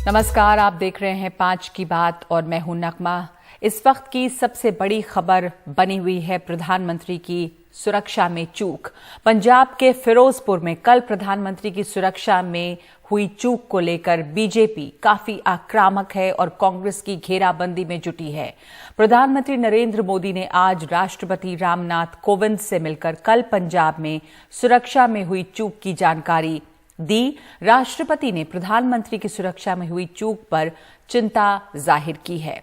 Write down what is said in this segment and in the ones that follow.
नमस्कार, आप देख रहे हैं 5 की बात और मैं हूं नगमा। इस वक्त की सबसे बड़ी खबर बनी हुई है प्रधानमंत्री की सुरक्षा में चूक। पंजाब के फिरोजपुर में कल प्रधानमंत्री की सुरक्षा में हुई चूक को लेकर बीजेपी काफी आक्रामक है और कांग्रेस की घेराबंदी में जुटी है। प्रधानमंत्री नरेंद्र मोदी ने आज राष्ट्रपति रामनाथ कोविंद से मिलकर कल पंजाब में सुरक्षा में हुई चूक की जानकारी दी। राष्ट्रपति ने प्रधानमंत्री की सुरक्षा में हुई चूक पर चिंता जाहिर की है।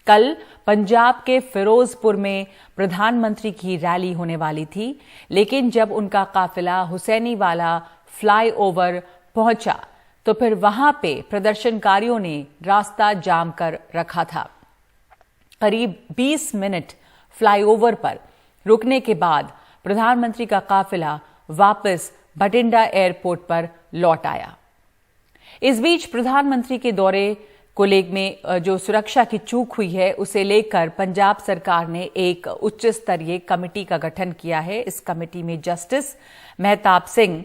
कल पंजाब के फिरोजपुर में प्रधानमंत्री की रैली होने वाली थी, लेकिन जब उनका काफिला हुसैनीवाला फ्लाईओवर पहुंचा तो फिर वहां पे प्रदर्शनकारियों ने रास्ता जाम कर रखा था। करीब 20 मिनट फ्लाईओवर पर रुकने के बाद प्रधानमंत्री का काफिला वापस बठिंडा एयरपोर्ट पर लौट आया। इस बीच प्रधानमंत्री के दौरे को में जो सुरक्षा की चूक हुई है उसे लेकर पंजाब सरकार ने एक उच्च स्तरीय कमेटी का गठन किया है। इस कमेटी में जस्टिस मेहताब सिंह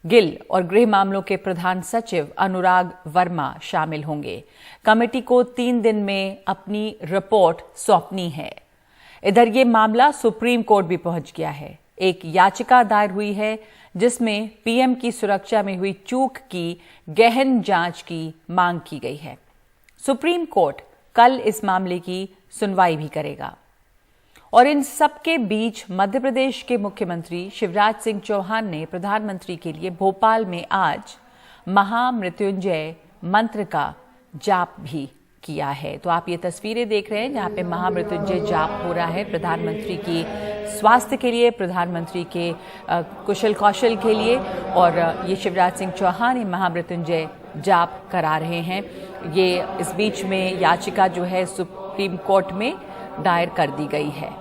गिल और गृह मामलों के प्रधान सचिव अनुराग वर्मा शामिल होंगे। कमेटी को 3 दिन में अपनी रिपोर्ट सौंपनी है। इधर ये मामला सुप्रीम कोर्ट भी पहुंच गया है। एक याचिका दायर हुई है जिसमें पीएम की सुरक्षा में हुई चूक की गहन जांच की मांग की गई है। सुप्रीम कोर्ट कल इस मामले की सुनवाई भी करेगा। और इन सबके बीच मध्य प्रदेश के मुख्यमंत्री शिवराज सिंह चौहान ने प्रधानमंत्री के लिए भोपाल में आज महामृत्युंजय मंत्र का जाप भी किया है। तो आप ये तस्वीरें देख रहे हैं जहां पे महामृत्युंजय जाप हो रहा है प्रधानमंत्री की स्वास्थ्य के लिए, प्रधानमंत्री के कुशल कौशल के लिए। और ये शिवराज सिंह चौहान ये महामृत्युंजय जाप करा रहे हैं। ये इस बीच में याचिका जो है सुप्रीम कोर्ट में दायर कर दी गई है।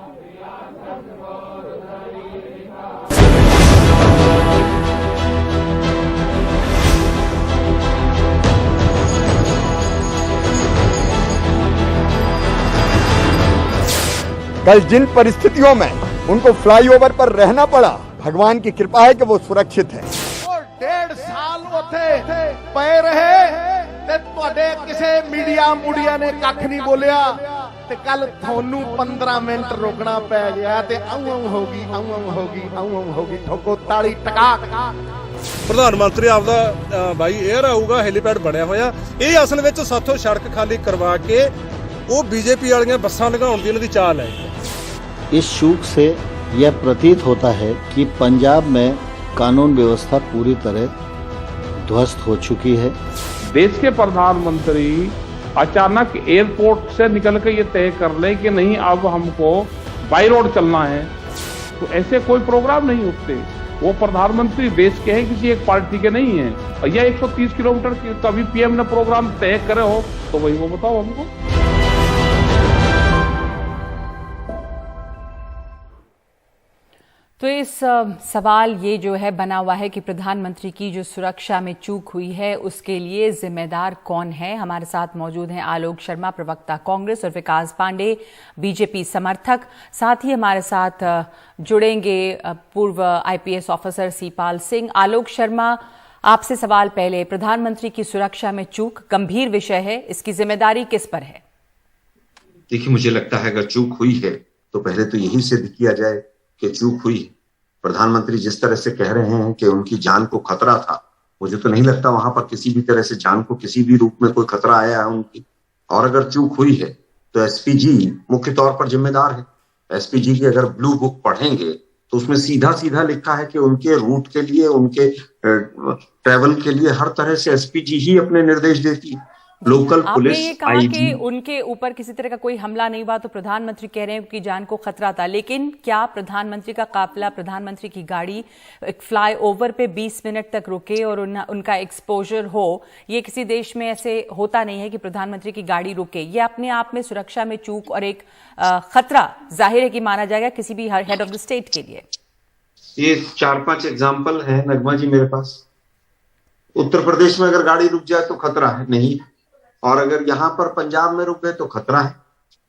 कल जिन परिस्थितियों में उनको फ्लाईओवर पर रहना पड़ा, भगवान की कृपा है कि वो सुरक्षित है। 1.5 साल ਉੱਥੇ ਪਏ ਰਹੇ ਤੇ ਤੁਹਾਡੇ ਕਿਸੇ ਮੀਡੀਆ ਨੇ ਕੱਖ ਨਹੀਂ ਬੋਲਿਆ ਤੇ ਕੱਲ ਤੁਹਾਨੂੰ 15 ਮਿੰਟ ਰੁਕਣਾ ਪੈ ਗਿਆ ਤੇ ਆਉਂ ਹੋ ਗਈ ਠੋਕੋ ਤਾਲੀ ਟਕਾ। ਪ੍ਰਧਾਨ ਮੰਤਰੀ ਆਪਦਾ ਬਾਈ 에ਅਰ ਆਊਗਾ, ਹੈਲੀਪੈਡ ਬਣਿਆ ਹੋਇਆ। ਇਹ ਅਸਲ ਵਿੱਚ ਸਾਥੋਂ ਸੜਕ ਖਾਲੀ ਕਰਵਾ ਕੇ ਉਹ बीजेपी ਵਾਲੀਆਂ ਬੱਸਾਂ ਲਗਾਉਣ ਦੀ ਇਹਨਾਂ ਦੀ ਚਾਲ ਹੈ। इस चूक से यह प्रतीत होता है कि पंजाब में कानून व्यवस्था पूरी तरह ध्वस्त हो चुकी है। देश के प्रधानमंत्री अचानक एयरपोर्ट से निकल के ये तय कर लें कि नहीं अब हमको बाई रोड चलना है, तो ऐसे कोई प्रोग्राम नहीं उठते। वो प्रधानमंत्री देश के हैं, किसी एक पार्टी के नहीं है। और यह 130 किलोमीटर की कभी पीएम ने प्रोग्राम तय करे हो तो वही वो बताओ हमको। तो इस सवाल ये जो है बना हुआ है कि प्रधानमंत्री की जो सुरक्षा में चूक हुई है उसके लिए जिम्मेदार कौन है। हमारे साथ मौजूद हैं आलोक शर्मा, प्रवक्ता कांग्रेस, और विकास पांडे, बीजेपी समर्थक। साथ ही हमारे साथ जुड़ेंगे पूर्व आईपीएस ऑफिसर सीपाल सिंह। आलोक शर्मा, आपसे सवाल पहले, प्रधानमंत्री की सुरक्षा में चूक गंभीर विषय है, इसकी जिम्मेदारी किस पर है? देखिए, मुझे लगता है अगर चूक हुई है तो पहले तो यही सिद्ध किया जाए कि चूक हुई। प्रधानमंत्री जिस तरह से कह रहे हैं कि उनकी जान को खतरा था, मुझे तो नहीं लगता वहां पर किसी भी तरह से जान को किसी भी रूप में कोई खतरा आया है उनकी। और अगर चूक हुई है तो एसपीजी मुख्य तौर पर जिम्मेदार है। एसपीजी की अगर ब्लू बुक पढ़ेंगे तो उसमें सीधा सीधा लिखा है कि उनके रूट के लिए, उनके ट्रेवल के लिए हर तरह से एसपीजी ही अपने निर्देश देती है। लोकल पुलिस, आपने ये कहा कि उनके ऊपर किसी तरह का कोई हमला नहीं हुआ, तो प्रधानमंत्री कह रहे हैं कि जान को खतरा था। लेकिन क्या प्रधानमंत्री का काफिला, प्रधानमंत्री की गाड़ी एक फ्लाईओवर पे 20 मिनट तक रुके और उनका एक्सपोजर हो, ये किसी देश में ऐसे होता नहीं है कि प्रधानमंत्री की गाड़ी रुके। ये अपने आप में सुरक्षा में चूक और एक खतरा जाहिर है कि माना जाएगा किसी भी हेड ऑफ द स्टेट के लिए। ये 4-5 एग्जाम्पल है नगमा जी मेरे पास। उत्तर प्रदेश में अगर गाड़ी रुक जाए तो खतरा है नहीं, और अगर यहां पर पंजाब में रुक गए तो खतरा है।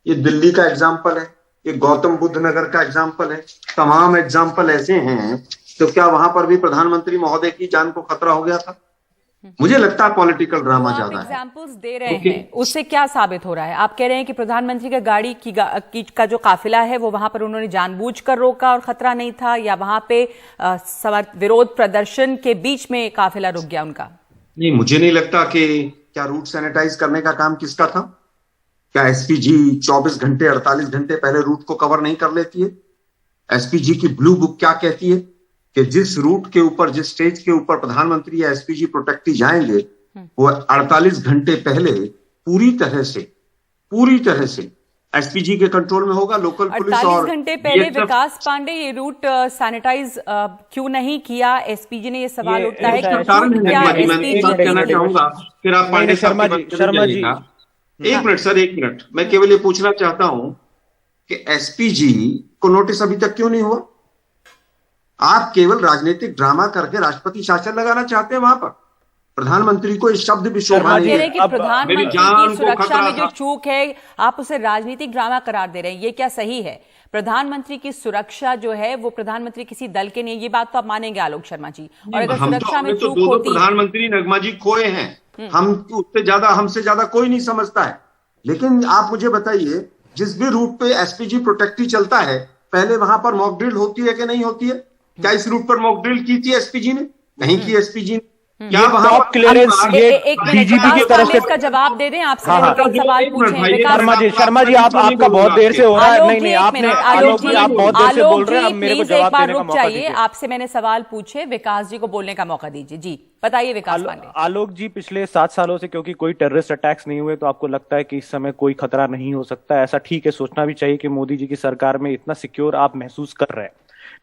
ये दिल्ली का एग्जाम्पल है, ये गौतम बुद्ध नगर का एग्जाम्पल है, तमाम एग्जाम्पल ऐसे हैं। तो क्या वहां पर भी प्रधानमंत्री महोदय की जान को खतरा हो गया था? मुझे लगता है पॉलिटिकल ड्रामा आप ज्यादा है। एग्जाम्पल्स दे रहे हैं, उससे क्या साबित हो रहा है? आप कह रहे हैं कि प्रधानमंत्री का गाड़ी का जो काफिला है वो वहां पर उन्होंने जानबूझकर रोका और खतरा नहीं था, या वहां पे विरोध प्रदर्शन के बीच में काफिला रुक गया उनका? नहीं, मुझे नहीं लगता कि क्या रूट सैनिटाइज करने का काम किसका था? क्या एसपीजी 24 घंटे 48 घंटे पहले रूट को कवर नहीं कर लेती है? एसपीजी की ब्लू बुक क्या कहती है कि जिस रूट के ऊपर, जिस स्टेज के ऊपर प्रधानमंत्री या एसपीजी प्रोटेक्टी जाएंगे वो 48 घंटे पहले पूरी तरह से एसपीजी के कंट्रोल में होगा। लोकल पुलिस और 48 घंटे पहले विकास पांडे ये रूट सैनिटाइज क्यों नहीं किया? एसपीजी ने ये सवाल उठता है कि कहना चाहूंगा, फिर आप पांडे शर्मा जी एक मिनट मैं केवल ये पूछना चाहता हूं कि एसपीजी को नोटिस अभी तक क्यों नहीं हुआ? आप केवल राजनीतिक ड्रामा करके राष्ट्रपति शासन लगाना चाहते हैं वहां पर। प्रधानमंत्री को इस शब्द भी शोभा नहीं है। प्रधानमंत्री की सुरक्षा में जो चूक है आप उसे राजनीतिक ड्रामा करार दे रहे हैं, ये क्या सही है? प्रधानमंत्री की सुरक्षा जो है वो प्रधानमंत्री किसी दल के नहीं, ये बात तो आप मानेंगे आलोक शर्मा जी? और अगर सुरक्षा में चूक होती, प्रधानमंत्री नगमा जी खोए हैं, हमसे ज्यादा कोई नहीं समझता है। लेकिन आप मुझे बताइए, जिस भी रूट पे एसपीजी प्रोटेक्टी चलता है, पहले वहां पर मॉक ड्रिल होती है कि नहीं होती है? क्या इस रूट पर मॉक ड्रिल की थी एसपीजी ने? नहीं की एसपीजी ने। क्या वहां क्लियरेंस एक डीजीपी की तरफ से इसका जवाब दे दें? आपसे सवाल पूछें। शर्मा जी आपका बहुत देर से हो रहा है। नहीं आपने आलोक जी आप बहुत देर से बोल रहे हैं, अब मेरे को जवाब देने का मौका दीजिए। आपसे मैंने सवाल पूछे, विकास जी को बोलने का मौका दीजिए। जी बताइए विकास पांडे। आलोक जी, पिछले 7 सालों से क्योंकि कोई टेररिस्ट अटैक्स नहीं हुए तो आपको लगता है कि इस समय कोई खतरा नहीं हो सकता? ऐसा ठीक है, सोचना भी चाहिए कि मोदी जी की सरकार में इतना सिक्योर आप महसूस कर रहे हैं।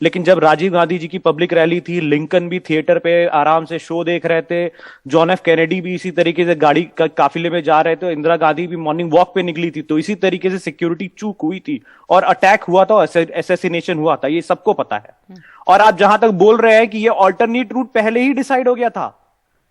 लेकिन जब राजीव गांधी जी की पब्लिक रैली थी, लिंकन भी थिएटर पे आराम से शो देख रहे थे, जॉन एफ कैनेडी भी इसी तरीके से गाड़ी काफिले में जा रहे थे, इंदिरा गांधी भी मॉर्निंग वॉक पे निकली थी, तो इसी तरीके से सिक्योरिटी चूक हुई थी और अटैक हुआ था, असैसिनेशन हुआ था, ये सबको पता है। और आप जहां तक बोल रहे हैं कि ये ऑल्टरनेट रूट पहले ही डिसाइड हो गया था,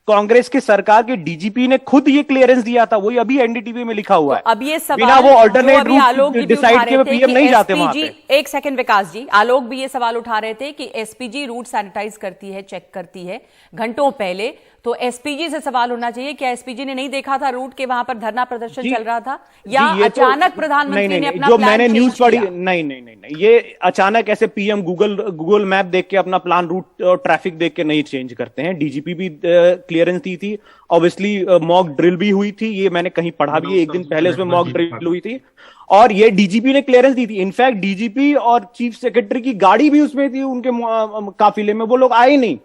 कांग्रेस की सरकार के डीजीपी ने खुद ये क्लियरेंस दिया था, वही अभी एनडीटीवी में लिखा हुआ है। अब ये सवाल बिना वो ऑल्टरनेट रूट डिसाइड किए पीएम नहीं जाते वहां पे। एक सेकंड विकास जी, आलोक भी ये सवाल उठा रहे थे कि एसपीजी रूट सैनिटाइज करती है, चेक करती है घंटों पहले, तो एसपीजी से सवाल होना चाहिए क्या एसपीजी ने नहीं देखा था रूट के वहां पर धरना प्रदर्शन चल रहा था, या अचानक प्रधानमंत्री ने अपना जो मैंने न्यूज पढ़ी? नहीं, ये अचानक ऐसे पीएम गूगल मैप देख के अपना प्लान, रूट और ट्रैफिक देख के नहीं चेंज करते हैं। डीजीपी भी क्लियरेंस दी थी, ऑब्वियसली मॉक ड्रिल भी हुई थी, ये मैंने कहीं पढ़ा भी है, एक दिन पहले उसमें मॉक ड्रिल हुई थी और ये डीजीपी ने क्लियरेंस दी थी। इनफैक्ट डीजीपी और चीफ सेक्रेटरी की गाड़ी भी उसमें थी, उनके काफिले में, वो लोग आए नहीं।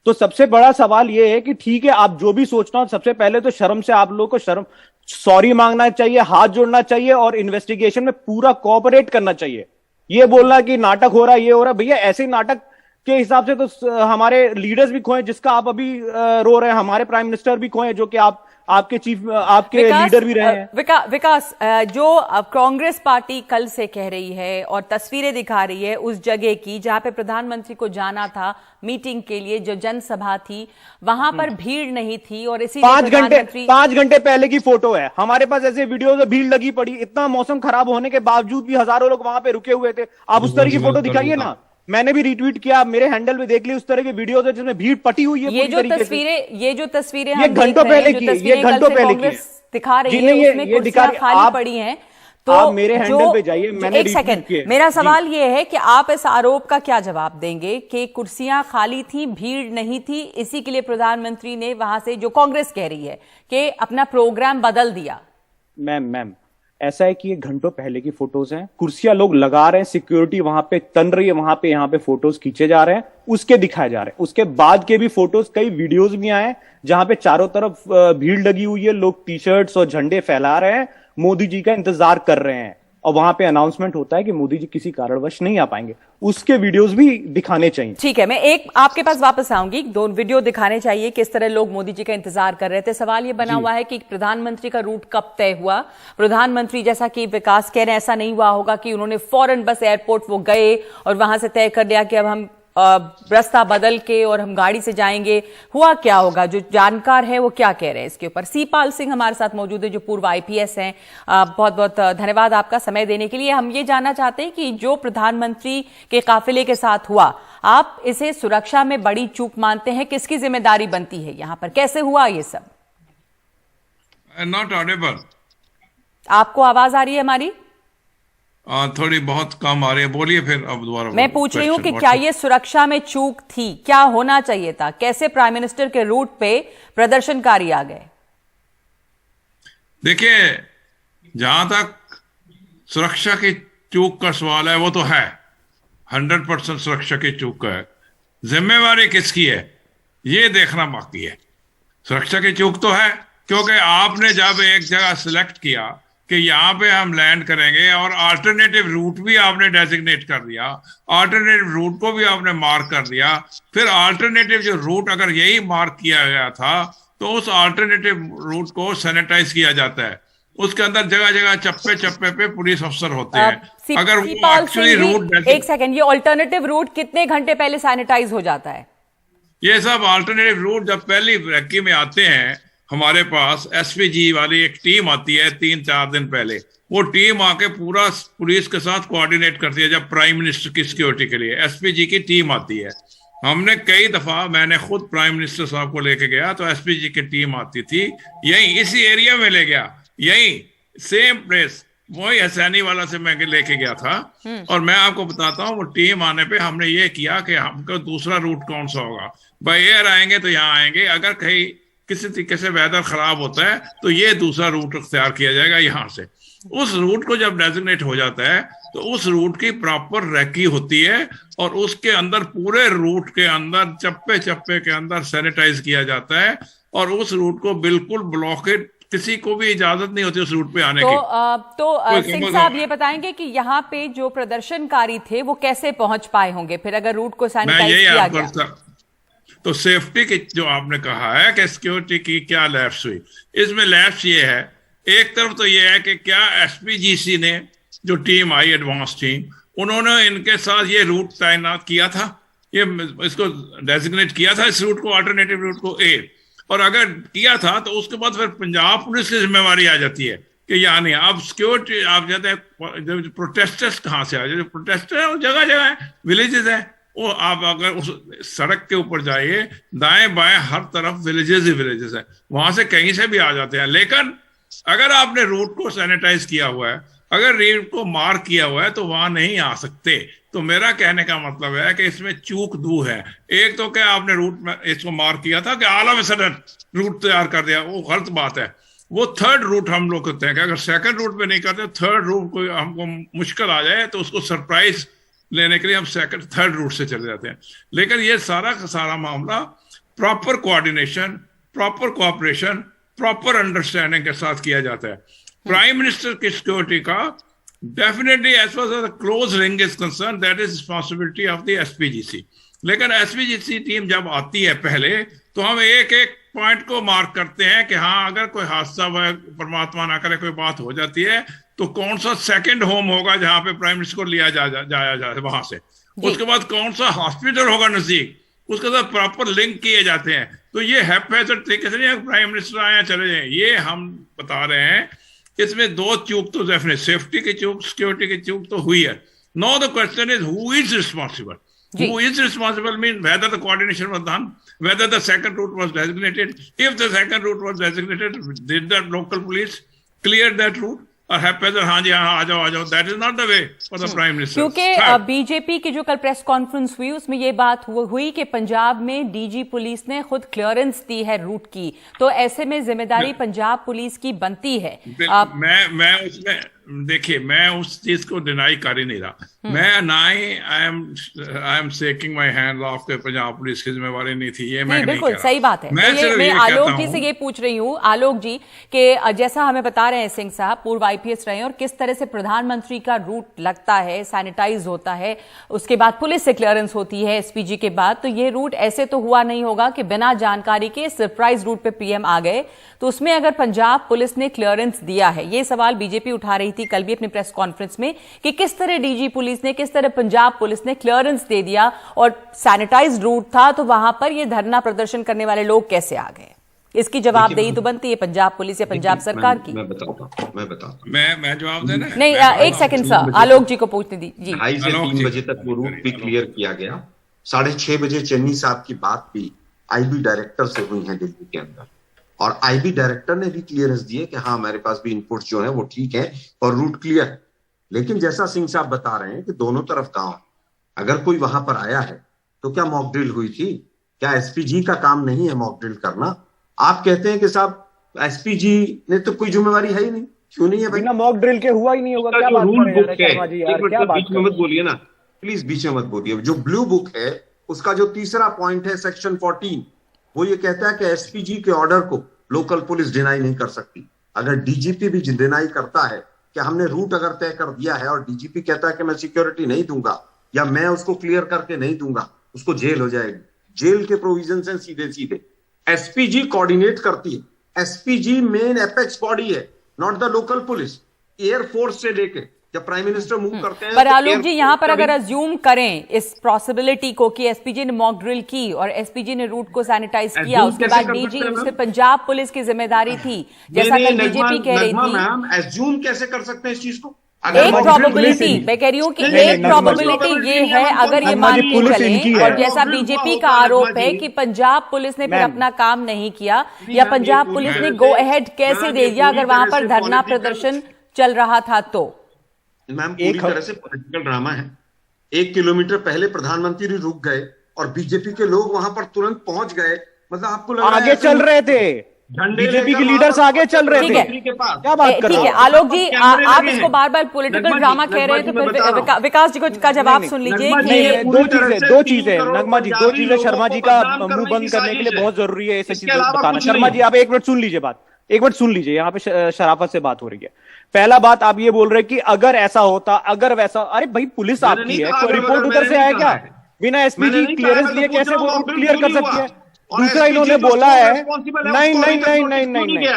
तो सबसे बड़ा सवाल ये है कि ठीक है, आप जो भी सोचना हो, सबसे पहले तो शर्म से आप लोगों को सॉरी मांगना चाहिए, हाथ जोड़ना चाहिए और इन्वेस्टिगेशन में पूरा कोऑपरेट करना चाहिए। ये बोलना कि नाटक हो रहा है, ये हो रहा है, भैया ऐसे नाटक के हिसाब से तो हमारे लीडर्स भी खोए, जिसका आप अभी रो रहे हैं, हमारे प्राइम मिनिस्टर भी खोए, जो कि आपके लीडर भी रहे हैं। विकास, जो कांग्रेस पार्टी कल से कह रही है और तस्वीरें दिखा रही है उस जगह की जहां पे प्रधानमंत्री को जाना था मीटिंग के लिए, जो जनसभा थी, वहां पर भीड़ नहीं थी और इसी 5 घंटे पहले की फोटो है हमारे पास, ऐसे वीडियो में भीड़ लगी पड़ी, इतना मौसम खराब होने के बावजूद भी हजारों लोग वहां पे रुके हुए थे। आप उस तरह की फोटो दिखाइए ना, मैंने भी रिट्वीट किया, मेरे हैंडल में देख ली उस तरह के वीडियोस है जिसमें भीड़ पटी हुई है। ये जो तस्वीरें ये घंटों पहले की, ये घंटों पहले की दिखा रही है, उसमें कुर्सियां खाली पड़ी हैं। तो आप मेरे हैंडल पे जाइए, मैंने एक सेकंड, मेरा सवाल ये है कि आप इस आरोप का क्या जवाब देंगे कि कुर्सियां खाली थी, भीड़ नहीं थी, इसी के लिए प्रधानमंत्री ने वहां से, जो कांग्रेस कह रही है कि अपना प्रोग्राम बदल दिया? मैम ऐसा है कि ये घंटों पहले की फोटोज हैं, कुर्सियां लोग लगा रहे हैं, सिक्योरिटी वहां पे तन रही है, वहां पे यहाँ पे फोटोज खींचे जा रहे हैं, उसके दिखाए जा रहे हैं। उसके बाद के भी फोटोज, कई वीडियोज भी आए जहां पे चारों तरफ भीड़ लगी हुई है, लोग टी शर्ट्स और झंडे फैला रहे हैं, मोदी जी का इंतजार कर रहे हैं और वहां पे अनाउंसमेंट होता है कि मोदी जी किसी कारणवश नहीं आ पाएंगे, उसके वीडियोस भी दिखाने चाहिए। ठीक है, मैं एक आपके पास वापस आऊंगी, 2 वीडियो दिखाने चाहिए किस तरह लोग मोदी जी का इंतजार कर रहे थे। सवाल ये बना हुआ है कि प्रधानमंत्री का रूट कब तय हुआ? प्रधानमंत्री, जैसा कि विकास कह रहे हैं, ऐसा नहीं हुआ होगा कि उन्होंने फौरन बस एयरपोर्ट वो गए और वहां से तय कर लिया कि अब हम रास्ता बदल के और हम गाड़ी से जाएंगे, हुआ क्या होगा? जो जानकार है वो क्या कह रहे हैं इसके ऊपर? सीपाल सिंह हमारे साथ मौजूद है, जो पूर्व IPS हैं। बहुत बहुत धन्यवाद आपका समय देने के लिए। हम ये जानना चाहते हैं कि जो प्रधानमंत्री के काफिले के साथ हुआ, आप इसे सुरक्षा में बड़ी चूक मानते हैं? किसकी जिम्मेदारी बनती है यहाँ पर? कैसे हुआ ये सब? Not Audible. आपको आवाज आ रही है हमारी? थोड़ी बहुत कम आ रही है, बोलिए फिर अब दोबारा। मैं पूछ रही हूँ कि क्या ये सुरक्षा में चूक थी? क्या होना चाहिए था? कैसे प्राइम मिनिस्टर के रूट पे प्रदर्शनकारी आ गए? देखिए, जहां तक सुरक्षा की चूक का सवाल है, वो तो है 100% सुरक्षा की चूक है। जिम्मेवारी किसकी है ये देखना बाकी है। सुरक्षा की चूक तो है, क्योंकि आपने जब एक जगह सिलेक्ट किया कि यहाँ पे हम लैंड करेंगे और अल्टरनेटिव रूट भी आपने डेजिग्नेट कर दिया, अल्टरनेटिव रूट को भी आपने मार्क कर दिया, फिर अल्टरनेटिव जो रूट अगर यही मार्क किया गया था तो उस अल्टरनेटिव रूट को सैनिटाइज किया जाता है। उसके अंदर जगह जगह चप्पे चप्पे पे पुलिस अफसर होते हैं। अगर वो एक्चुअली रूट, एक सेकंड, ये अल्टरनेटिव रूट कितने घंटे पहले सैनिटाइज हो जाता है? ये सब अल्टरनेटिव रूट जब पहली रेकी में आते हैं, हमारे पास SPG वाली एक टीम आती है 3-4 दिन पहले। वो टीम आके पूरा पुलिस के साथ कोऑर्डिनेट करती है। जब प्राइम मिनिस्टर की सिक्योरिटी के लिए SPG की टीम आती है, हमने कई दफा, मैंने खुद प्राइम मिनिस्टर साहब को लेके गया तो SPG की टीम आती थी, यही इसी एरिया में ले गया, यही सेम प्लेस, वही हसैनी वाला से मैं लेके गया था। और मैं आपको बताता हूँ, वो टीम आने पे हमने ये किया कि हमको दूसरा रूट कौन सा होगा। बाय एयर आएंगे तो यहाँ आएंगे, अगर कहीं किसी तरीके से वेदर खराब होता है तो ये दूसरा रूट अख्तियार किया जाएगा यहाँ से। उस रूट को जब डेजिग्नेट हो जाता है तो उस रूट की प्रॉपर रैकी होती है और उसके अंदर पूरे रूट के अंदर चप्पे चप्पे के अंदर सैनिटाइज किया जाता है और उस रूट को बिल्कुल ब्लॉकेड, किसी को भी इजाजत नहीं होती उस रूट पे आने की। तो सिंह साहब ये बताएंगे कि यहाँ पे जो प्रदर्शनकारी थे वो कैसे पहुंच पाए होंगे फिर, अगर रूट को सैनिटाइज किया गया? तो सेफ्टी की जो आपने कहा है कि सिक्योरिटी की क्या लैप्स हुई, इसमें लैप्स ये है, एक तरफ तो ये है कि क्या SPGC ने जो टीम आई, एडवांस टीम, उन्होंने इनके साथ ये रूट तैनात किया था, ये इसको डेजिग्नेट किया था इस रूट को, अल्टरनेटिव रूट को ए, और अगर किया था तो उसके बाद फिर पंजाब पुलिस की जिम्मेवारी आ जाती है कि यहाँ नहीं। अब सिक्योरिटी आप जाते हैं, प्रोटेस्टर्स कहाँ से आ जाए? प्रोटेस्टर है जगह जगह है, विलेजेस है, वो आप अगर उस सड़क के ऊपर जाइए, दाएं बाएं हर तरफ विलेजेस ही विलेजेस है, वहां से कहीं से भी आ जाते हैं। लेकिन अगर आपने रूट को सैनिटाइज किया हुआ है, अगर रूट को मार्क किया हुआ है, तो वहां नहीं आ सकते। तो मेरा कहने का मतलब है कि इसमें चूक दो है। एक तो क्या आपने रूट में इसको मार्क किया था कि all of a sudden route तैयार कर दिया, वो गलत बात है। वो थर्ड रूट हम लोग कहते हैं कि अगर सेकंड रूट पे नहीं करते, थर्ड रूट को हमको मुश्किल आ जाए तो उसको सरप्राइज लेने के लिए हम थर्ड रूट से चले जाते हैं। लेकिन ये सारा का सारा मामला proper coordination, proper cooperation, proper understanding के साथ किया जाता है। प्राइम मिनिस्टर की सिक्योरिटी का definitely as far as the close ring is concern, that is responsibility of the SPGC। लेकिन SPGC टीम जब आती है पहले, तो हम एक एक पॉइंट को मार्क करते हैं कि हाँ, अगर कोई हादसा व परमात्मा ना करे कोई बात हो जाती है तो कौन सा सेकंड होम होगा जहां पे प्राइम मिनिस्टर को लिया जाया जाए वहां से, उसके बाद कौन सा हॉस्पिटल होगा नजदीक, उसके साथ प्रॉपर लिंक किए जाते हैं। तो ये हैफेजर तरीके से नहीं प्राइम मिनिस्टर आए चले जाए, ये हम बता रहे हैं। इसमें दो चूक तो डेफिनेट, सेफ्टी की चूक, सिक्योरिटी की चूक तो हुई है। Now the question is who is responsible? Who is responsible means whether the coordination was done, whether the second route was designated. If the second route was designated, did the local police clear that route? और हाँ जी हाँ आ जाओ, that is not the way for the prime minister. क्योंकि BJP की जो कल press conference हुई उसमें ये बात हुई कि पंजाब में DG पुलिस ने खुद क्लियरेंस दी है रूट की, तो ऐसे में जिम्मेदारी पंजाब पुलिस की बनती है। मैं उसमें देखिए, मैं उस चीज को डिनाई कर ही नहीं रहा। मैं ना ही I am shaking my hand off के पंजाब पुलिस की जिम्मेवारी नहीं थी, ये मैं बिल्कुल नहीं सही बात है। मैं आलोक जी से ये पूछ रही हूँ, आलोक जी, कि जैसा हमें बता रहे हैं सिंह साहब, पूर्व IPS रहे हैं, और किस तरह से प्रधानमंत्री का रूट लगता है, सैनिटाइज होता है, उसके बाद पुलिस से क्लियरेंस होती है SPG के बाद, तो ये रूट ऐसे तो हुआ नहीं होगा कि बिना जानकारी के सरप्राइज रूट पे PM आ गए। तो उसमें अगर पंजाब पुलिस ने क्लियरेंस दिया है, ये सवाल बीजेपी उठा रही थी कल भी अपनी प्रेस कॉन्फ्रेंस में कि किस तरह डीजी पुलिस ने, किस तरह पंजाब पुलिस ने क्लियरेंस दे दिया और सैनिटाइज्ड रूट था, तो वहां पर ये धरना प्रदर्शन करने वाले लोग कैसे आ गए? इसकी जवाबदेही तो बनती है पंजाब पुलिस या पंजाब सरकार की। मैं बताता मैं जवाब देना है? नहीं, एक सेकंड सर, आलोक जी को पूछने दी जी। 2:30 से 3 बजे तक वो रूट भी क्लियर किया गया। 6:30 बजे चन्नी साहब की बात भी आईबी डायरेक्टर से हुई है दिल्ली के अंदर, और आईबी डायरेक्टर ने भी क्लियरेंस दिए कि हाँ हमारे पास भी इनपुट जो है वो ठीक है और रूट क्लियर है। लेकिन जैसा सिंह साहब बता रहे हैं कि दोनों तरफ गांव, अगर कोई वहां पर आया है तो क्या मॉक ड्रिल हुई थी? क्या एसपीजी का काम नहीं है मॉक ड्रिल करना? आप कहते हैं कि साहब एसपीजी ने तो कोई जिम्मेवारी है ही नहीं। क्यों नहीं है भाई? बिना मॉक ड्रिल के हुआ ही नहीं होगा। क्या बात कर रहे हैं जी यार, क्या बात? बीच में मत बोलिए ना प्लीज, बीच में मत बोलिए। जो ब्लू बुक है उसका जो तीसरा पॉइंट है सेक्शन 14, वो ये कहता है कि एसपीजी के ऑर्डर को लोकल पुलिस डिनाई नहीं कर सकती। अगर डीजीपी भी डिनाई करता है कि हमने रूट अगर तय कर दिया है और डीजीपी कहता है कि मैं सिक्योरिटी नहीं दूंगा या मैं उसको क्लियर करके नहीं दूंगा, उसको जेल हो जाएगी। जेल के प्रोविजन हैं सीधे सीधे। एसपीजी कोऑर्डिनेट करती है। एसपीजी मेन एपेक्स बॉडी है, not the local police. Air force से लेके जब प्राइम मिनिस्टर मूव करते हैं, पर आलोक जी यहां पर अगर अज्यूम करें इस पॉसिबिलिटी को कि एसपीजी ने मॉक ड्रिल की और एसपीजी ने रूट को सैनिटाइज किया, उसके बाद डीजी, उसमें पंजाब पुलिस की जिम्मेदारी थी, जैसा कल बीजेपी कह रही थी। मैम एज्यूम कैसे कर सकते हैं इस चीज को? एक प्रोबेबिलिटी, मैं कह रही हूँ कि एक प्रोबेबिलिटी ये है, अगर ये मान के चलें, और जैसा बीजेपी का आरोप है कि पंजाब पुलिस ने फिर अपना काम नहीं किया, या पंजाब पुलिस ने गो अहेड कैसे दे दिया अगर वहां पर धरना प्रदर्शन चल रहा था तो? मैम पूरी तरह से पॉलिटिकल ड्रामा है। 1 किलोमीटर पहले प्रधानमंत्री रुक गए और बीजेपी के लोग वहां पर तुरंत पहुंच गए। मतलब आपको लग रहा है आगे चल रहे थे, बीजेपी के लीडर्स आगे चल रहे थे। क्या बात कर रहे हैं? ठीक है आलोक जी, आप इसको बार बार पॉलिटिकल ड्रामा कह रहे हैं, तो फिर विकास जी का जवाब सुन लीजिए। दो चीजें नगमा जी, दो चीजें शर्मा जी का मुंह बंद करने के लिए बहुत जरूरी है ऐसी चीजें बताना। शर्मा जी आप एक मिनट सुन लीजिए बात, एक मिनट सुन लीजिए, यहाँ पे शराफत से बात हो रही है। पहला बात आप ये बोल रहे हैं कि अगर ऐसा होता, अगर वैसा, अरे भाई पुलिस आपकी है, कोई रिपोर्ट उधर से आया क्या? बिना एसपीजी क्लियरेंस लिए कैसे वो क्लियर कर सकती है? दूसरा इन्होंने बोला है नहीं,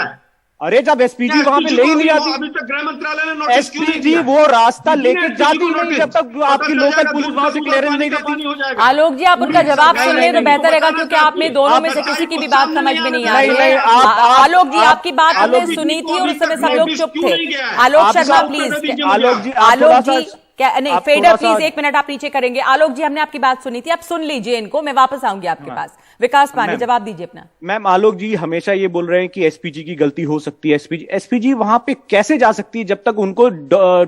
अरे जब एसपीजी वहां पे ले ही नहीं आती, अभी तक गृह मंत्रालय ने एसपीजी वो रास्ता लेके जाती नहीं जब तक आपकी लोकल पुलिस वहां से क्लियरेंस नहीं देती। आलोक जी आप उनका जवाब सुन ले तो बेहतर रहेगा, क्योंकि आपने दोनों में से किसी की भी बात समझ में नहीं आ रही है। आलोक जी आपकी बात हमने सुनी थी और उस समय सब लोग चुप थे। आलोक शर्मा प्लीज, आलोक जी क्या नहीं, फेडर प्लीज एक मिनट आप नीचे करेंगे। आलोक जी हमने आपकी बात सुनी थी, आप सुन लीजिए इनको, मैं वापस आऊंगी आपके पास। विकास पांडे जवाब दीजिए अपना। मैम आलोक जी हमेशा ये बोल रहे हैं कि एसपीजी की गलती हो सकती है। एसपीजी वहां पे कैसे जा सकती है जब तक उनको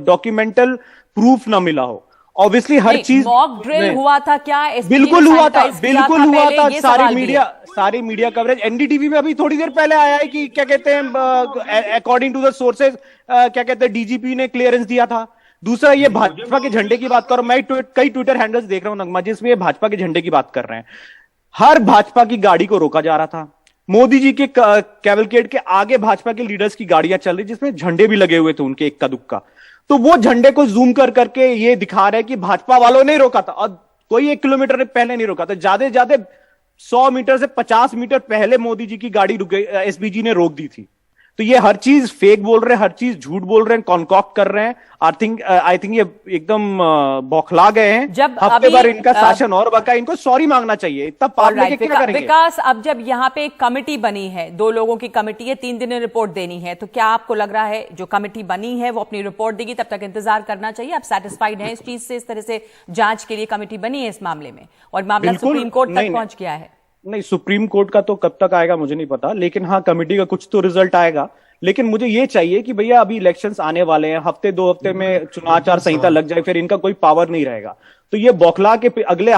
डॉक्यूमेंटल प्रूफ ना मिला हो? ऑब्वियसली हर चीज मॉक ड्रिल हुआ था क्या? बिल्कुल हुआ था, बिल्कुल हुआ था। सारी मीडिया कवरेज एनडीटीवी में अभी थोड़ी देर पहले आया है कि क्या कहते हैं अकॉर्डिंग टू द सोर्सेज क्या कहते हैं डीजीपी ने क्लियरेंस दिया था। दूसरा ये भाजपा के झंडे की बात करो, मैं कई ट्विटर हैंडल्स देख रहा हूं नगमा जी, इसमें ये भाजपा के झंडे की बात कर रहे हैं। हर भाजपा की गाड़ी को रोका जा रहा था। मोदी जी के कैवलकेड के आगे भाजपा के लीडर्स की गाड़ियां चल रही जिसमें झंडे भी लगे हुए थे उनके इक्का दुक्का। तो वो झंडे को जूम कर करके ये दिखा रहे हैं कि भाजपा वालों ने रोका था, और कोई 1 किलोमीटर पहले नहीं रोका था, ज्यादा 100 मीटर से 50 मीटर पहले मोदी जी की गाड़ी एसपीजी ने रोक दी थी। तो ये हर चीज फेक बोल रहे हैं, हर चीज झूठ बोल रहे हैं, कॉन्कॉक्ट कर रहे हैं। आई थिंक ये एकदम बौखला गए हैं। जब हफ्ते भर इनका शासन और बका, इनको सॉरी मांगना चाहिए। इतना पाप लेके क्या करेंगे? विकास, अब जब यहाँ पे एक कमेटी बनी है, 2 लोगों की कमेटी है, 3 दिन में रिपोर्ट देनी है, तो क्या आपको लग रहा है जो कमेटी बनी है वो अपनी रिपोर्ट देगी, तब तक इंतजार करना चाहिए? आप सेटिस्फाइड हैं इस चीज से, इस तरह से जांच के लिए कमेटी बनी है इस मामले में और मामला सुप्रीम कोर्ट तक पहुंच गया है? नहीं, सुप्रीम कोर्ट का तो कब तक आएगा मुझे नहीं पता, लेकिन हाँ कमेटी का कुछ तो रिजल्ट आएगा। लेकिन मुझे ये चाहिए कि भैया अभी इलेक्शंस आने वाले हैं, हफ्ते 2 हफ्ते में चुनाव आचार संहिता लग जाए, फिर इनका कोई पावर नहीं रहेगा। तो ये बौखला के अगले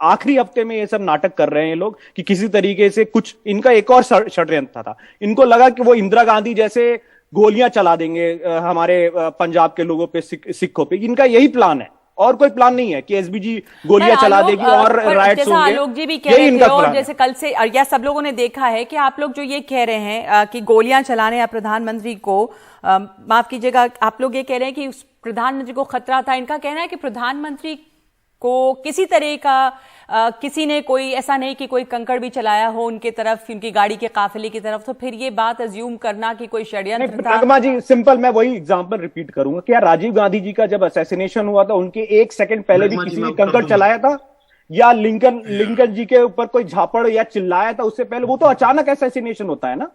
आखिरी हफ्ते में ये सब नाटक कर रहे हैं लोग कि किसी तरीके से कुछ इनका एक और षड्यंत्र था। इनको लगा कि वो इंदिरा गांधी जैसे गोलियां चला देंगे हमारे पंजाब के लोगों पे, सिखों पे। इनका यही प्लान है और कोई प्लान नहीं है कि एसबीजी गोलियां चला देगी और राइट्स होंगे। आलोक जी भी कह रहे थे, और जैसे कल से या सब लोगों ने देखा है कि आप लोग जो ये कह रहे हैं कि गोलियां चलाने या प्रधानमंत्री को, माफ कीजिएगा, आप लोग ये कह रहे हैं कि प्रधानमंत्री को खतरा था। इनका कहना है कि प्रधानमंत्री को किसी तरह का किसी ने कोई ऐसा नहीं कि कोई कंकड़ भी चलाया हो उनके तरफ, उनकी गाड़ी के काफिले की तरफ, तो फिर ये बात अज्यूम करना कि कोई षड्यंत्र था। नगमा जी, सिंपल मैं वही एग्जांपल रिपीट करूंगा। क्या राजीव गांधी जी का जब असैसिनेशन हुआ था उनके 1 सेकंड पहले भी किसी ने कंकड़ चलाया था? या लिंकन जी के ऊपर कोई झापड़ या चिल्लाया था उससे पहले? वो तो अचानक असैसिनेशन होता है ना।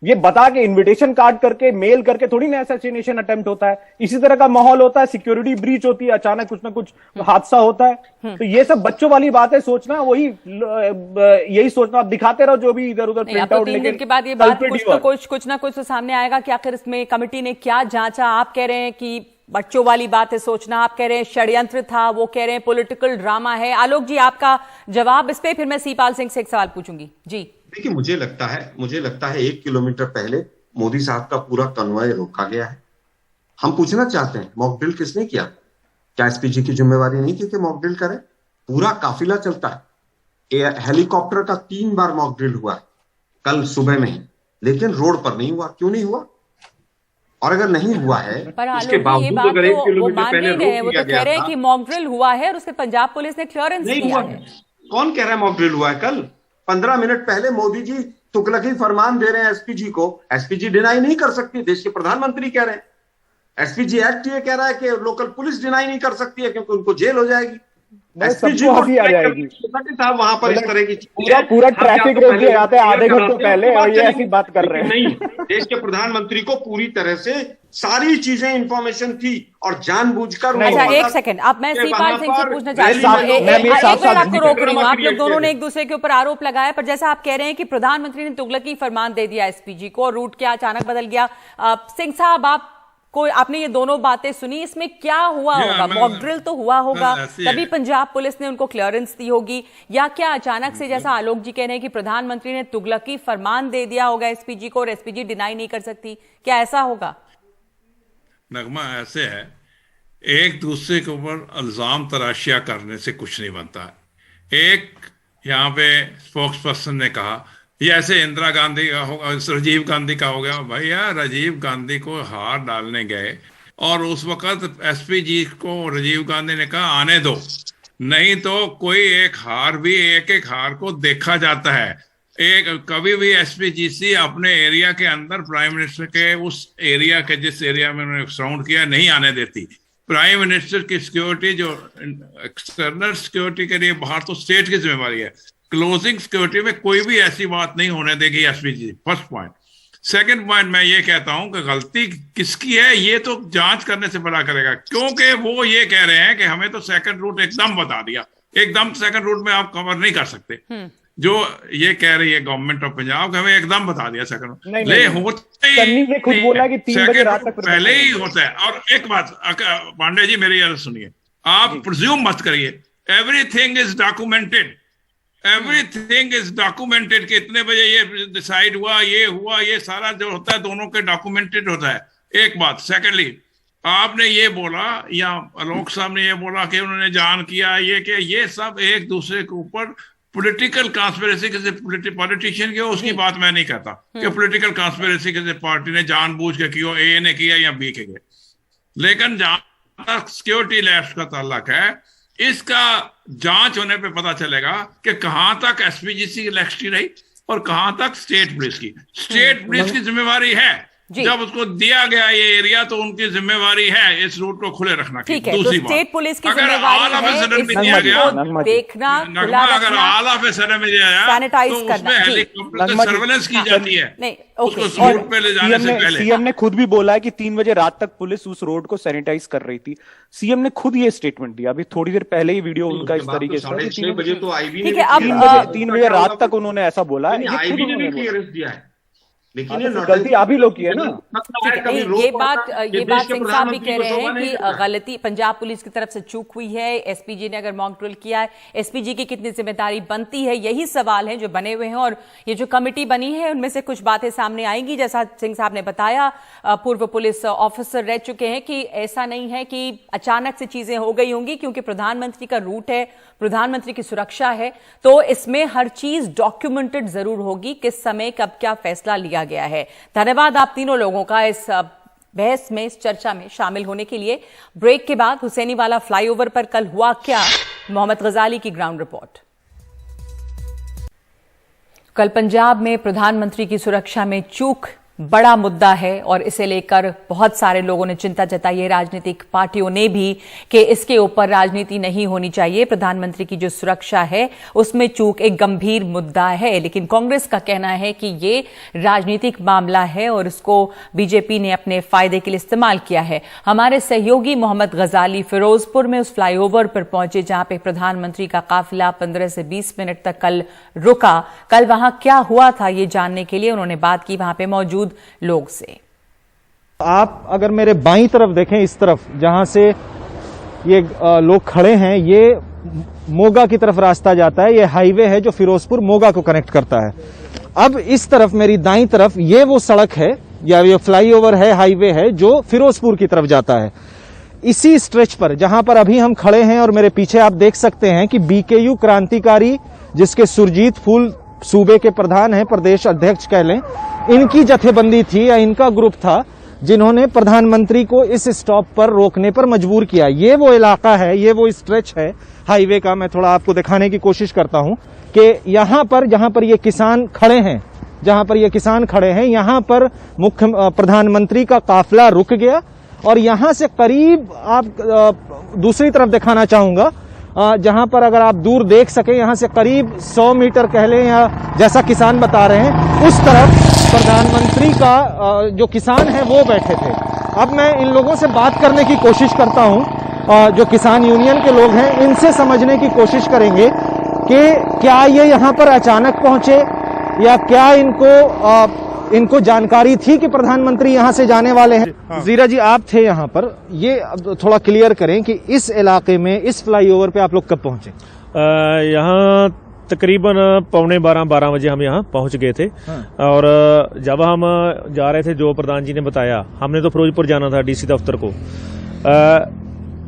ये बता के इनविटेशन कार्ड करके मेल करके थोड़ी ना असैसिनेशन अटेम्प्ट होता है। इसी तरह का माहौल होता है, सिक्योरिटी ब्रीच होती है, अचानक कुछ ना कुछ हादसा होता है। तो ये सब बच्चों वाली बातें सोचना, वही यही सोचना, आप दिखाते रहो जो भी इधर उधर प्रिंट आउट। 3 दिन के बाद ये बात कुछ ना कुछ तो सामने आएगा कि आखिर इसमें कमेटी ने क्या जांचा। आप कह रहे हैं कि बच्चों वाली बात है सोचना, आप कह रहे हैं षड्यंत्र था, वो कह रहे हैं पॉलिटिकल ड्रामा है। आलोक जी, आपका जवाब इस पे, फिर मैं सीपाल सिंह से एक सवाल पूछूंगी। जी देखिए, मुझे लगता है 1 किलोमीटर पहले मोदी साहब का पूरा कन्वॉय रोका गया है। हम पूछना चाहते हैं, मॉक ड्रिल किसने किया? क्या एसपीजी की जिम्मेवारी नहीं थी कि मॉक ड्रिल करे? पूरा काफिला चलता है, हेलीकॉप्टर का 3 बार मॉक ड्रिल हुआ है कल सुबह में ही, लेकिन रोड पर नहीं हुआ। क्यों नहीं हुआ? और अगर नहीं हुआ है पर उसके बावजूद अगर 1 किलोमीटर पहले रोक दिया गया, वो तो कह रहे हैं कि मॉक ड्रिल हुआ है और उसके पंजाब पुलिस ने क्लियरेंस दिया है। कौन कह रहा है मॉक ड्रिल हुआ है? कल 15 मिनट पहले मोदी जी तुगलकी फरमान दे रहे हैं एसपीजी को। एसपीजी डिनाई नहीं कर सकती, देश के प्रधानमंत्री कह रहे हैं। एसपीजी एक्ट ये कह रहा है कि लोकल पुलिस डिनाई नहीं कर सकती है क्योंकि उनको जेल हो जाएगी। एसपीजी अभी आ जाएगी साहब वहां पर इस तरह की पूरा ट्रैफिक रोक दिया जाता है आधे घंटे पहले, और ये ऐसी बात कर रहे हैं। नहीं, देश के प्रधानमंत्री को पूरी तरह से सारी चीजें इंफॉर्मेशन थी और जानबूझकर। अच्छा, एक सेकंड, अब मैं सीपाल सिंह से पूछना चाहती हूँ, आपको रोक रही हूँ। आप लोग दोनों ने एक दूसरे के ऊपर आरोप लगाया, पर जैसा आप कह रहे हैं कि प्रधानमंत्री ने तुगलकी फरमान दे दिया एसपीजी को और रूट क्या अचानक बदल गया। सिंह साहब, आपने ये दोनों बातें सुनी, इसमें क्या हुआ होगा? मॉक ड्रिल तो हुआ होगा, तभी पंजाब पुलिस ने उनको क्लियरेंस दी होगी, या क्या अचानक से जैसा आलोक जी कह रहे हैं कि प्रधानमंत्री ने तुगलकी फरमान दे दिया होगा एसपीजी को और एसपीजी डिनाई नहीं कर सकती? क्या ऐसा होगा? नगमा, ऐसे है, एक दूसरे के ऊपर इल्जाम तराशिया करने से कुछ नहीं बनता है। एक यहाँ पे स्पोक्स पर्सन ने कहा ये ऐसे इंदिरा गांधी का होगा, राजीव गांधी का हो गया। भैया, राजीव गांधी को हार डालने गए और उस वक्त एसपीजी को राजीव गांधी ने कहा आने दो, नहीं तो कोई एक हार को देखा जाता है। कभी भी एसपीजीसी अपने एरिया के अंदर प्राइम मिनिस्टर के उस एरिया के जिस एरिया में उन्होंने साउंड किया नहीं आने देती। प्राइम मिनिस्टर की सिक्योरिटी, जो एक्सटर्नल सिक्योरिटी के लिए बाहर तो स्टेट की जिम्मेवारी है, क्लोजिंग सिक्योरिटी में कोई भी ऐसी बात नहीं होने देगी SPG. First point. Second point, मैं ये कहता हूं कि गलती किसकी है ये तो जांच करने से पता करेगा, क्योंकि वो ये कह रहे हैं कि हमें तो सेकंड रूट एकदम बता दिया। एकदम सेकंड रूट में आप कवर नहीं कर सकते। जो ये कह रही है गवर्नमेंट ऑफ पंजाब कि हमें एकदम बता दिया सेकंड, होता ही खुद बोला कि 3 बजे रात तक पहले ही होता है। और एक बात पांडे जी, मेरी याद सुनिए, आप प्रिज्यूम मत करिए। Everything is documented, everything is documented कि इतने बजे ये डिसाइड हुआ, ये सारा जो होता है दोनों के डॉक्यूमेंटेड होता है। एक बात। सेकेंडली, आपने ये बोला या आलोक साहब ने ये बोला कि उन्होंने जान किया, ये सब एक दूसरे के ऊपर पॉलिटिकल कॉन्स्पिरेसी किसी पॉलिटिशियन की हो उसकी बात मैं नहीं करता कि पॉलिटिकल कॉन्स्पिरेसी किसी पार्टी ने जानबूझ के किया, ए ने किया या बी के किया। लेकिन जहां तक सिक्योरिटी लैब्स का ताल्लुक है, इसका जांच होने पे पता चलेगा कि कहां तक एसपीजीसी की लैक्सिटी रही और कहां तक स्टेट पुलिस की। स्टेट पुलिस की जिम्मेवारी है, जब उसको दिया गया ये एरिया तो उनकी जिम्मेवारी है इस रूट को खुले रखना की। दूसरी बात, स्टेट पुलिस की अगर आल ऑफिसर में दिया गया देखना, अगर आल ऑफिसर में दिया गया तो उसमें हेलीकॉप्टर से सर्वेलेंस की जाती है उसको रूट पे ले जाने से पहले। सीएम ने खुद भी बोला है कि 3 बजे रात तक पुलिस उस रोड को सैनिटाइज कर रही थी। सीएम ने खुद ये स्टेटमेंट दिया, अभी थोड़ी देर पहले ही वीडियो उनका इस तरीके से 3 बजे रात तक उन्होंने ऐसा बोला है। आईबी ने भी क्लियरेंस दिया है, लेकिन ये गलती आप ही लोग की है ना। ये बात सिंह साहब भी कह रहे हैं कि गलती पंजाब पुलिस की तरफ से चूक हुई है। एसपीजी ने अगर मॉक ड्रिल किया है, एसपीजी की कितनी जिम्मेदारी बनती है, यही सवाल हैं जो बने हुए हैं। और ये जो कमेटी बनी है उनमें से कुछ बातें सामने आएंगी। जैसा सिंह साहब ने बताया, पूर्व पुलिस ऑफिसर रह चुके हैं, कि ऐसा नहीं है कि अचानक से चीजें हो गई होंगी, क्योंकि प्रधानमंत्री का रूट है, प्रधानमंत्री की सुरक्षा है, तो इसमें हर चीज डॉक्यूमेंटेड जरूर होगी, किस समय कब क्या फैसला लिया गया है। धन्यवाद आप तीनों लोगों का इस बहस में, इस चर्चा में शामिल होने के लिए ब्रेक के बाद हुसैनीवाला फ्लाईओवर पर कल हुआ क्या, मोहम्मद गजाली की ग्राउंड रिपोर्ट। कल पंजाब में प्रधानमंत्री की सुरक्षा में चूक बड़ा मुद्दा है और इसे लेकर बहुत सारे लोगों ने चिंता जताई है, राजनीतिक पार्टियों ने भी, कि इसके ऊपर राजनीति नहीं होनी चाहिए। प्रधानमंत्री की जो सुरक्षा है उसमें चूक एक गंभीर मुद्दा है, लेकिन कांग्रेस का कहना है कि ये राजनीतिक मामला है और इसको बीजेपी ने अपने फायदे के लिए इस्तेमाल किया है। हमारे सहयोगी मोहम्मद गजाली फिरोजपुर में उस फ्लाईओवर पर पहुंचे जहां पे प्रधानमंत्री का काफिला 15 से 20 मिनट तक कल रुका। कल वहां क्या हुआ था ये जानने के लिए उन्होंने बात की वहां पे मौजूद लोग से। आप अगर मेरे बाईं तरफ देखें, इस तरफ जहां से ये लोग खड़े हैं, ये मोगा की तरफ रास्ता जाता है। ये हाईवे है जो फिरोजपुर मोगा को कनेक्ट करता है। अब इस तरफ मेरी दाईं तरफ ये वो सड़क है या ये फ्लाईओवर है, हाईवे है जो फिरोजपुर की तरफ जाता है। इसी स्ट्रेच पर जहां पर अभी हम खड़े हैं और मेरे पीछे आप देख सकते हैं कि बीकेयू क्रांतिकारी, जिसके सुरजीत फूल सूबे के प्रधान हैं, प्रदेश अध्यक्ष कह लें, इनकी जथेबंदी थी या इनका ग्रुप था जिन्होंने प्रधानमंत्री को इस स्टॉप पर रोकने पर मजबूर किया। ये वो इलाका है, ये वो स्ट्रेच है हाईवे का। मैं थोड़ा आपको दिखाने की कोशिश करता हूं कि यहां पर जहां पर ये किसान खड़े हैं, यहां पर मुख्य प्रधानमंत्री का काफिला रुक गया और यहां से करीब आप दूसरी तरफ दिखाना चाहूंगा, जहां पर अगर आप दूर देख सके, यहां से करीब 100 मीटर कह लें या जैसा किसान बता रहे हैं, उस तरफ प्रधानमंत्री का जो किसान है वो बैठे थे। अब मैं इन लोगों से बात करने की कोशिश करता हूं, जो किसान यूनियन के लोग हैं, इनसे समझने की कोशिश करेंगे कि क्या ये यहां पर अचानक पहुंचे या क्या इनको जानकारी थी कि प्रधानमंत्री यहां से जाने वाले हैं। हाँ। जीरा जी, आप थे यहां पर, ये थोड़ा क्लियर करें कि इस इलाके में, इस फ्लाईओवर पे आप लोग कब पहुंचे? यहाँ तकरीबन 11:15 बजे हम यहाँ पहुंच गए थे। हाँ। और जब हम जा रहे थे, जो प्रधान जी ने बताया, हमने तो फिरोजपुर जाना था डीसी दफ्तर को।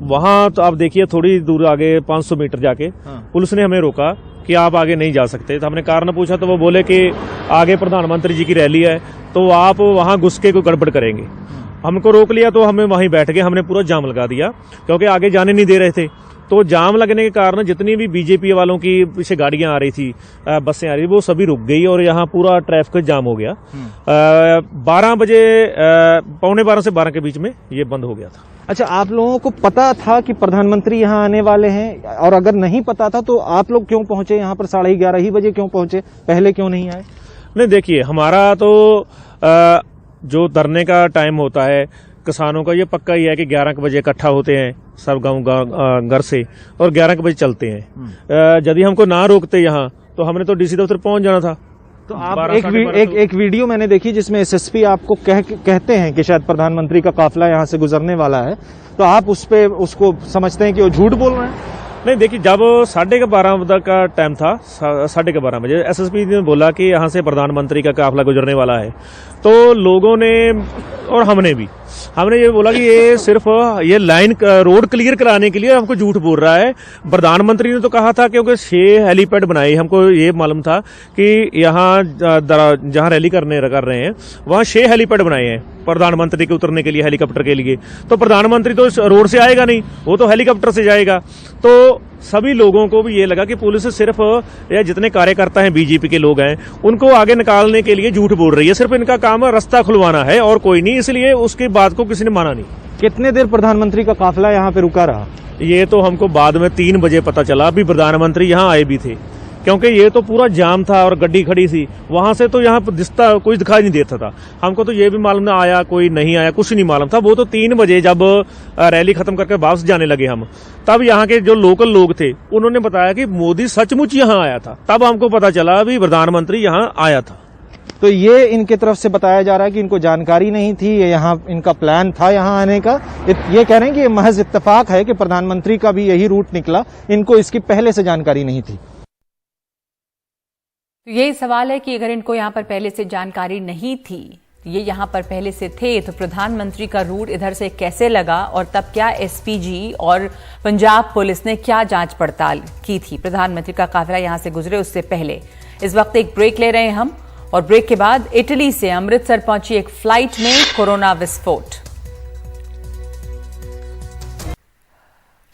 वहां तो आप देखिए थोड़ी दूर आगे 500 मीटर जाके पुलिस ने हमें रोका कि आप आगे नहीं जा सकते। तो हमने कारण पूछा तो वो बोले कि आगे प्रधानमंत्री जी की रैली है तो आप वहां घुस के कोई गड़बड़ करेंगे। हमको रोक लिया तो हमें वहीं बैठ गए, हमने पूरा जाम लगा दिया क्योंकि आगे जाने नहीं दे रहे थे। तो जाम लगने के कारण जितनी भी बीजेपी वालों की पीछे गाड़ियां आ रही थी, बसें आ रही थी, वो सभी रुक गई और यहाँ पूरा ट्रैफिक जाम हो गया। 12 बजे 11:15 से 12 के बीच में ये बंद हो गया था। अच्छा, आप लोगों को पता था कि प्रधानमंत्री यहाँ आने वाले हैं? और अगर नहीं पता था तो आप लोग क्यों पहुंचे यहाँ पर? 11:30 ही बजे क्यों पहुंचे? पहले क्यों नहीं आए? नहीं, देखिए, हमारा तो जो धरने का टाइम होता है किसानों का, ये पक्का ही है कि 11 बजे इकट्ठा होते हैं सब गांव घर से और 11 बजे चलते हैं। यदि हमको ना रोकते यहाँ तो हमने तो डीसी दफ्तर पहुंच जाना था। तो आप एक वीडियो मैंने देखी जिसमें एसएसपी आपको कहते हैं कि शायद प्रधानमंत्री का काफिला यहाँ से गुजरने वाला है, तो आप उसको समझते हैं कि वो झूठ बोल रहे हैं? नहीं, देखिए, जब 12:30 का टाइम था, 12:30 बजे एसएसपी ने बोला कि यहाँ से प्रधानमंत्री का काफिला गुजरने वाला है, तो लोगों ने और हमने ये बोला कि ये सिर्फ ये लाइन रोड क्लियर कराने के लिए हमको झूठ बोल रहा है। प्रधानमंत्री ने तो कहा था क्योंकि 6 हेलीपैड बनाए, हमको ये मालूम था कि यहाँ जहाँ रैली कर रहे हैं वहाँ 6 हेलीपैड बनाए हैं प्रधानमंत्री के उतरने के लिए, हेलीकॉप्टर के लिए। तो प्रधानमंत्री तो रोड से आएगा नहीं, वो तो हेलीकॉप्टर से जाएगा। तो सभी लोगों को भी ये लगा कि पुलिस सिर्फ या जितने कार्यकर्ता हैं बीजेपी के लोग हैं उनको आगे निकालने के लिए झूठ बोल रही है, सिर्फ इनका काम रास्ता खुलवाना है और कोई नहीं, इसलिए उसकी बात को किसी ने माना नहीं। कितने देर प्रधानमंत्री का काफिला यहाँ पे रुका रहा? ये तो हमको बाद में 3 बजे पता चला। अभी प्रधानमंत्री यहाँ आए भी थे क्योंकि ये तो पूरा जाम था और गड्डी खड़ी थी, वहां से तो यहाँ पर कुछ दिखाई नहीं देता था। हमको तो ये भी मालूम ना आया, कोई नहीं आया, कुछ नहीं मालूम था। वो तो 3 बजे जब रैली खत्म करके वापस जाने लगे हम, तब यहाँ के जो लोकल लोग थे उन्होंने बताया कि मोदी सचमुच यहाँ आया था। तब हमको पता चला भी प्रधानमंत्री यहाँ आया था। तो ये इनके तरफ से बताया जा रहा है कि इनको जानकारी नहीं थी, ये यहाँ इनका प्लान था यहाँ आने का। ये कह रहे हैं कि ये महज इत्तेफाक है कि प्रधानमंत्री का भी यही रूट निकला, इनको इसकी पहले से जानकारी नहीं थी। तो यही सवाल है कि अगर इनको यहाँ पर पहले से जानकारी नहीं थी, ये यहाँ पर पहले से थे, तो प्रधानमंत्री का रूट इधर से कैसे लगा और तब क्या एसपीजी और पंजाब पुलिस ने क्या जांच पड़ताल की थी प्रधानमंत्री का काफिला यहाँ से गुजरे उससे पहले। इस वक्त एक ब्रेक ले रहे हैं हम और ब्रेक के बाद इटली से अमृतसर पहुंची एक फ्लाइट में कोरोना विस्फोट।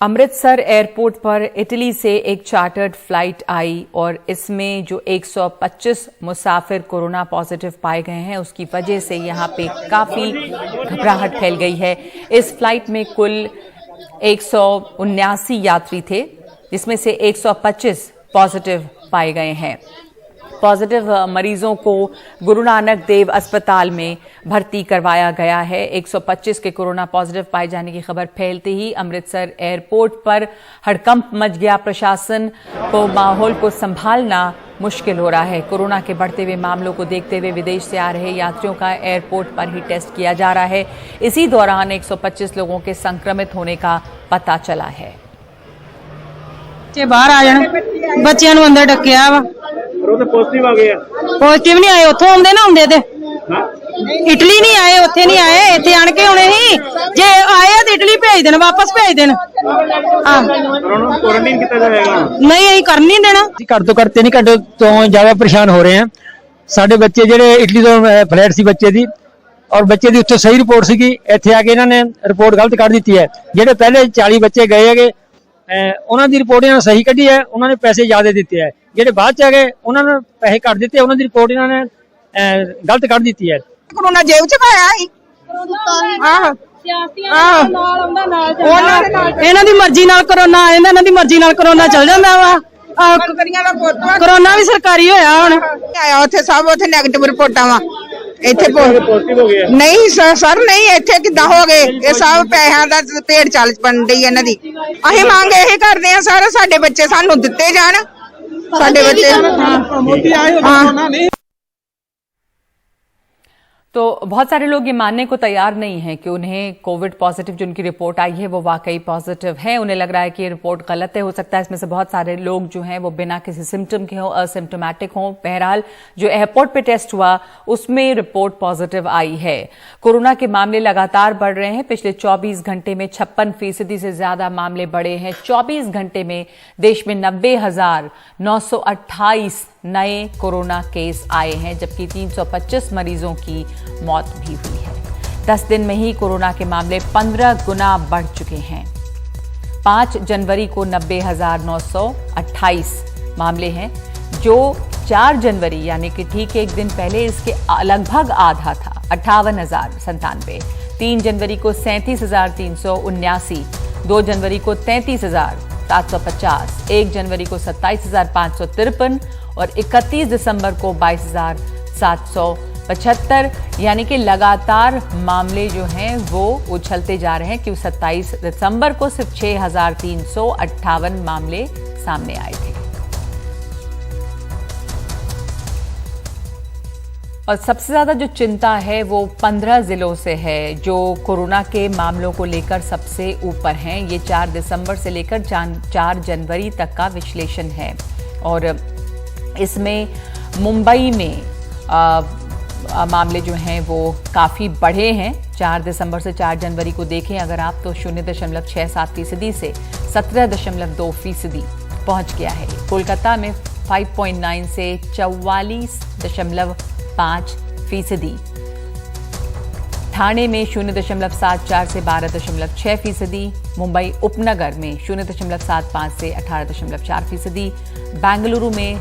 अमृतसर एयरपोर्ट पर इटली से एक चार्टर्ड फ्लाइट आई और इसमें जो 125 मुसाफिर कोरोना पॉजिटिव पाए गए हैं, उसकी वजह से यहां पे काफी घबराहट फैल गई है। इस फ्लाइट में कुल 179 यात्री थे, जिसमें से 125 पॉजिटिव पाए गए हैं। पॉजिटिव मरीजों को गुरु नानक देव अस्पताल में भर्ती करवाया गया है। 125 के कोरोना पॉजिटिव पाए जाने की खबर फैलते ही अमृतसर एयरपोर्ट पर हड़कंप मच गया। प्रशासन को माहौल को संभालना मुश्किल हो रहा है। कोरोना के बढ़ते हुए मामलों को देखते हुए विदेश से आ रहे यात्रियों का एयरपोर्ट पर ही टेस्ट किया जा रहा है। इसी दौरान 125 लोगों के संक्रमित होने का पता चला है। बाहर आ जाना, बच्चों ਨੂੰ ਅੰਦਰ ਡੱਕਿਆ ਵਾ, ਉਹ ਤਾਂ ਪੋਜ਼ਿਟਿਵ ਆ ਗਏ ਆ। ਪੋਜ਼ਿਟਿਵ ਨਹੀਂ ਆਏ, ਉੱਥੋਂ ਆਉਂਦੇ ਨਾ ਹੁੰਦੇ ਤੇ ਇਟਲੀ ਨਹੀਂ ਆਏ, ਉੱਥੇ ਨਹੀਂ ਆਏ, ਇੱਥੇ ਆਣ ਕੇ ਹੁਣੇ ਹੀ ਜੇ ਆਏ ਤਾਂ ਇਟਲੀ ਭੇਜ ਦੇਣ, ਵਾਪਸ ਭੇਜ ਦੇਣ। ਹਾਂ, ਉਹਨੂੰ ਕੁਆਰੰਟਾਈਨ ਕੀਤਾ ਜਾਏਗਾ। ਨਹੀਂ ਅਸੀਂ ਕਰ ਨਹੀਂ ਦੇਣਾ। ਘੱਟ ਤੋਂ ਘੱਟ 3 ਘੰਟੇ ਤੋਂ ਜ਼ਿਆਦਾ ਪਰੇਸ਼ਾਨ ਹੋ ਰਹੇ ਹਾਂ। ਸਾਡੇ ਬੱਚੇ ਜਿਹੜੇ ਇਟਲੀ ਤੋਂ ਫਲੈਟ ਸੀ ਬੱਚੇ ਦੀ, ਔਰ ਬੱਚੇ ਦੀ ਉੱਥੇ ਸਹੀ ਰਿਪੋਰਟ ਸੀਗੀ, ਇੱਥੇ ਆ ਕੇ ਇਹਨਾਂ ਨੇ ਰਿਪੋਰਟ ਗਲਤ ਕੱਢ ਦਿੱਤੀ ਹੈ। ਜਿਹੜੇ ਪਹਿਲੇ 40 ਬੱਚੇ ਗਏ ਹੈਗੇ, ਉਹਨਾਂ ਦੀ ਰਿਪੋਰਟ ਇਹਨਾਂ ਨੇ ਸਹੀ ਕੱਢੀ ਹੈ, ਉਹਨਾਂ ਨੇ ਪੈਸੇ ਜ਼ਿਆਦਾ ਦਿੱਤੇ ਹੈ। ਜਿਹੜੇ ਬਾਅਦ ਚ ਆ ਗਏ ਉਹਨਾਂ ਨੇ ਪੈਸੇ ਘੱਟ ਦਿੱਤੇ, ਉਹਨਾਂ ਦੀ ਰਿਪੋਰਟ ਇਹਨਾਂ ਨੇ ਗਲਤ ਕੱਢ ਦਿੱਤੀ ਹੈ। ਕਰੋਨਾ ਜੇਬ ਚ ਪਾਇਆ ਸੀ। ਇਹਨਾਂ ਦੀ ਮਰਜ਼ੀ ਨਾਲ ਕਰੋਨਾ ਆ ਜਾਂਦਾ, ਇਹਨਾਂ ਦੀ ਮਰਜ਼ੀ ਨਾਲ ਕਰੋਨਾ ਚੱਲ ਜਾਂਦਾ ਵਾ। ਕਰੋਨਾ ਵੀ ਸਰਕਾਰੀ ਹੋਇਆ ਹੁਣ ਆਇਆ, ਉੱਥੇ ਸਭ ਉੱਥੇ ਨੈਗੇਟਿਵ ਰਿਪੋਰਟਾਂ ਵਾ। ਇੱਥੇ ਪੋਜ਼ਿਟਿਵ ਹੋ ਗਿਆ ਨਹੀਂ ਸਰ ਨਹੀਂ, ਇੱਥੇ ਕਿੱਦਾਂ ਹੋ ਗਏ? ਇਹ ਸਭ ਪੈਸਿਆਂ ਦਾ ਭੇਡ ਚਾਲ ਬਣ ਰਹੀ ਇਹਨਾਂ ਦੀ। ਅਸੀਂ ਮੰਗ ਇਹ ਕਰਦੇ ਆ ਸਰ, ਸਾਡੇ ਬੱਚੇ ਸਾਨੂੰ ਦਿੱਤੇ ਜਾਣ, ਸਾਡੇ ਬੱਚੇ। तो बहुत सारे लोग ये मानने को तैयार नहीं हैं कि उन्हें कोविड पॉजिटिव जो उनकी रिपोर्ट आई है वो वाकई पॉजिटिव है। उन्हें लग रहा है कि ये रिपोर्ट गलत है। हो सकता है इसमें से बहुत सारे लोग जो हैं वो बिना किसी सिम्टम के हों, असिम्टोमेटिक हों। बहरहाल जो एयरपोर्ट पे टेस्ट हुआ उसमें रिपोर्ट पॉजिटिव आई है। कोरोना के मामले लगातार बढ़ रहे हैं। पिछले 24 घंटे में 56% से ज्यादा मामले बढ़े हैं। 24 घंटे में देश में 90,928 नए कोरोना केस आए हैं, जबकि 325 मरीजों की मौत भी हुई है। 10 दिन में ही कोरोना के मामले 15 गुना बढ़ चुके हैं। 5 जनवरी को 90,928 मामले हैं, जो 4 जनवरी यानी कि ठीक एक दिन पहले इसके लगभग आधा था, 58,097। 3 जनवरी को 37,379, 2 जनवरी को 33,750, 1 जनवरी को 27,553 और 31 दिसंबर को 22,775। यानी कि लगातार मामले जो हैं वो उछलते जा रहे हैं, क्योंकि 27 दिसंबर को सिर्फ 6,358 मामले सामने आए थे। और सबसे ज्यादा जो चिंता है वो 15 जिलों से है, जो कोरोना के मामलों को लेकर सबसे ऊपर हैं। ये 4 दिसंबर से लेकर 4 जनवरी तक का विश्लेषण है और इसमें मुंबई में मामले जो हैं वो काफ़ी बढ़े हैं। 4 दिसंबर से 4 जनवरी को देखें अगर आप, तो 0.67% से 17.2% पहुंच गया है। कोलकाता में 5.9 से 44.5%। ठाणे में 0.74 से 12.6%। मुंबई उपनगर में 0.75 से 18.4%। बेंगलुरु में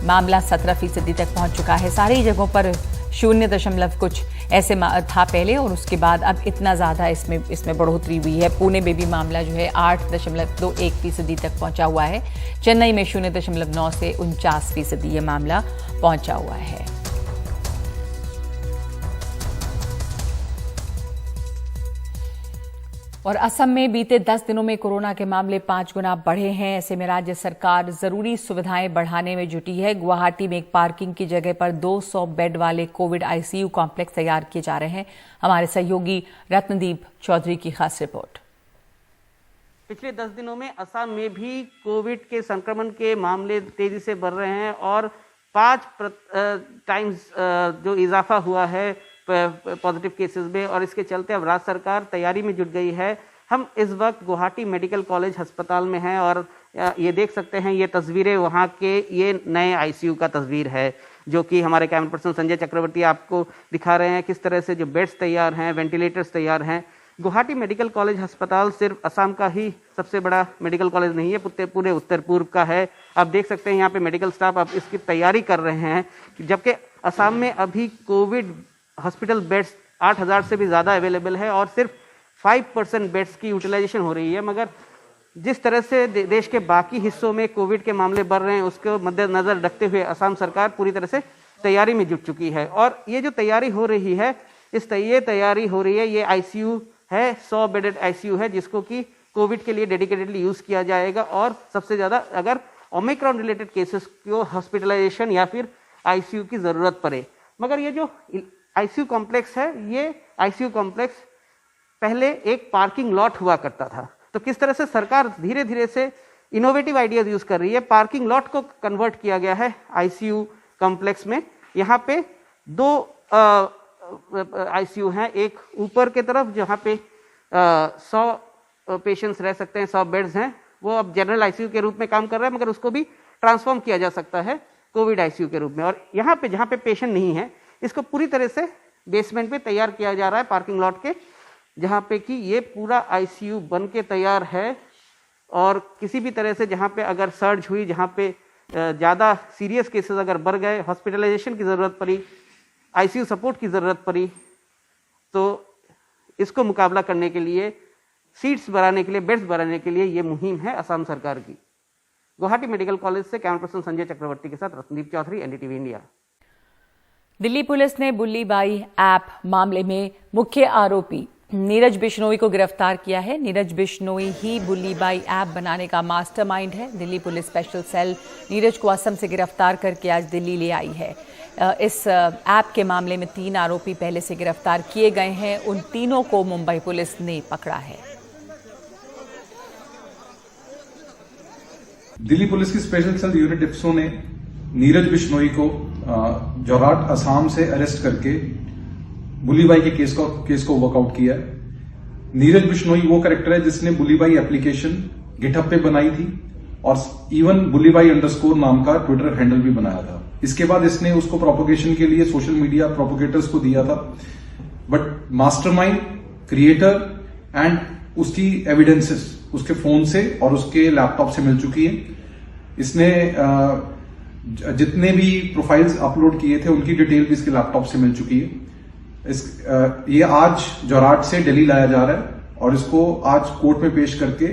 मामला 17% तक पहुंच चुका है। सारी जगहों पर 0 कुछ ऐसे था पहले, और उसके बाद अब इतना ज़्यादा इसमें बढ़ोतरी हुई है। पुणे में भी मामला जो है 8.21% तक पहुंचा हुआ है। चेन्नई में 0.9 से 49% ये मामला पहुंचा हुआ है। और असम में बीते 10 दिनों में कोरोना के मामले 5 गुना बढ़े हैं। ऐसे में राज्य सरकार जरूरी सुविधाएं बढ़ाने में जुटी है। गुवाहाटी में एक पार्किंग की जगह पर 200 बेड वाले कोविड आईसीयू कॉम्प्लेक्स तैयार किए जा रहे हैं। हमारे सहयोगी रत्नदीप चौधरी की खास रिपोर्ट। पिछले 10 दिनों में असम में भी कोविड के संक्रमण के मामले तेजी से बढ़ रहे हैं और 5 टाइम्स जो इजाफा हुआ है पॉजिटिव केसेस में, और इसके चलते अब राज्य सरकार तैयारी में जुट गई है। हम इस वक्त गुवाहाटी मेडिकल कॉलेज अस्पताल में हैं और ये देख सकते हैं, ये तस्वीरें वहाँ के ये नए आईसीयू का तस्वीर है, जो कि हमारे कैमरा पर्सन संजय चक्रवर्ती आपको दिखा रहे हैं। किस तरह से जो बेड्स तैयार हैं, वेंटिलेटर्स तैयार हैं। गुवाहाटी मेडिकल कॉलेज अस्पताल सिर्फ असम का ही सबसे बड़ा मेडिकल कॉलेज नहीं है, पूरे उत्तर पूर्व का है। आप देख सकते हैं यहाँ पे मेडिकल स्टाफ अब इसकी तैयारी कर रहे हैं, जबकि असम में अभी कोविड हॉस्पिटल बेड्स 8,000 से भी ज़्यादा अवेलेबल है और सिर्फ 5% बेड्स की यूटिलाइजेशन हो रही है। मगर जिस तरह से देश के बाकी हिस्सों में कोविड के मामले बढ़ रहे हैं, उसको मद्देनजर रखते हुए असम सरकार पूरी तरह से तैयारी में जुट चुकी है। और ये जो तैयारी हो रही है, ये तैयारी हो रही है, ये आईसीयू है, 100 बेडेड आईसीयू है, जिसको कि कोविड के लिए डेडिकेटेडली यूज़ किया जाएगा। और सबसे ज़्यादा अगर ओमिक्रॉन रिलेटेड केसेस को हॉस्पिटलाइजेशन या फिर आईसीयू की ज़रूरत पड़े। मगर ये जो आईसीयू कॉम्प्लेक्स है, ये आईसीयू कॉम्प्लेक्स पहले एक पार्किंग लॉट हुआ करता था। तो किस तरह से सरकार धीरे धीरे से इनोवेटिव आइडियाज यूज कर रही है। पार्किंग लॉट को कन्वर्ट किया गया है आईसीयू कॉम्प्लेक्स में। यहाँ पे 2 आईसीयू हैं, एक ऊपर के तरफ जहाँ पे 100 पेशेंट्स रह सकते हैं, 100 बेड्स हैं, वो अब जनरल आईसीयू के रूप में काम कर रहा है, मगर उसको भी ट्रांसफॉर्म किया जा सकता है कोविड आईसीयू के रूप में। और यहाँ पे जहाँ पे पेशेंट नहीं है, इसको पूरी तरह से बेसमेंट पे तैयार किया जा रहा है पार्किंग लॉट के, जहाँ पे कि ये पूरा आईसीयू बन के तैयार है। और किसी भी तरह से जहाँ पे अगर सर्ज हुई, जहाँ पे ज़्यादा सीरियस केसेस अगर बढ़ गए, हॉस्पिटलाइजेशन की ज़रूरत पड़ी, आईसीयू सपोर्ट की ज़रूरत पड़ी, तो इसको मुकाबला करने के लिए, सीट्स बढ़ाने के लिए, बेड्स बढ़ाने के लिए ये मुहिम है असम सरकार की। गुवाहाटी मेडिकल कॉलेज से कैमरा पर्सन संजय चक्रवर्ती के साथ Ratnadeep Chaudhary, NDTV India. Delhi police ने बुल्ली बाई ऐप मामले में मुख्य आरोपी नीरज बिश्नोई को गिरफ्तार किया है। नीरज बिश्नोई ही बुल्ली बाई ऐप बनाने का मास्टरमाइंड है। Delhi police special cell Neeraj को असम से गिरफ्तार करके आज दिल्ली ले आई है। इस ऐप के मामले में 3 आरोपी पहले से गिरफ्तार किए गए हैं। उन तीनों को मुंबई पुलिस ने पकड़ा है। दिल्ली पुलिस की स्पेशल सेल यूनिट इफ्सो ने नीरज बिश्नोई को जोरहाट असम से अरेस्ट करके बुल्ली बाई के केस को वर्कआउट किया है। नीरज बिश्नोई वो कैरेक्टर है जिसने बुल्ली बाई एप्लीकेशन गिटहब पे बनाई थी और इवन बुल्ली बाई अंडरस्कोर नाम का ट्विटर हैंडल भी बनाया था। इसके बाद इसने उसको प्रोपोगेशन के लिए सोशल मीडिया प्रोपोगेटर्स को दिया था। बट मास्टरमाइंड, क्रिएटर एंड उसकी एविडेंसेस उसके फोन से और उसके लैपटॉप से मिल चुकी है। इसने जितने भी प्रोफाइल्स अपलोड किए थे उनकी डिटेल भी इसके लैपटॉप से मिल चुकी है। ये आज जोरहाट से दिल्ली लाया जा रहा है और इसको आज कोर्ट में पेश करके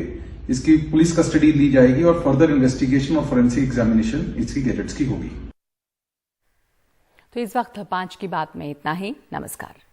इसकी पुलिस कस्टडी ली जाएगी और फर्दर इन्वेस्टिगेशन और फोरेंसिक एग्जामिनेशन इसकी गैजेट्स की होगी। तो इस वक्त 5 की बात में इतना ही। नमस्कार।